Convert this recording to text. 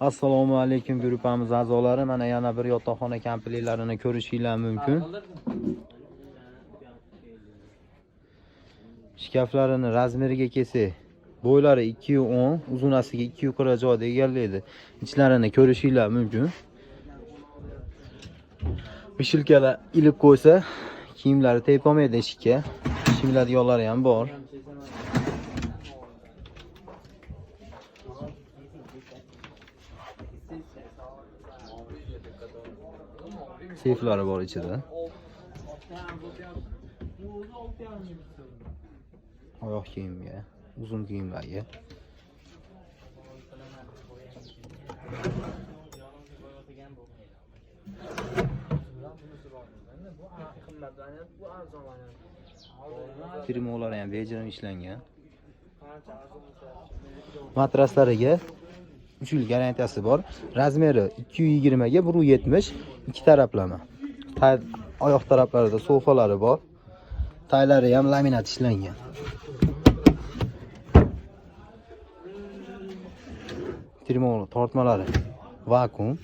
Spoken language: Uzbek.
Assalomu alaykum guruhimiz a'zolari. Mana yana bir yotoqxona komplekslarini ko'rishingiz mumkin. Shkaflarini razmeriga kelsak, bo'ylari 210, uzunasiga 240 joyda egallaydi. Ichlarini ko'rishingiz mumkin. Bishilkalar ilib qo'ysa, kiyimlari tepolmaydi eshikka. Shimladiganlari ham bor. Seyflari bor ichida. Oyoq kiyimga, uzun kiyimlarga. Firmalar ham bejirim ishlangan. Matraslariga 3 yil garantiyasi bor. Razmeri 220 ga 170, ikki taraflama. Oyoq taraflarida sofalari bor. Taylari ham laminat ishlangan. Termol tortmalari vakuum.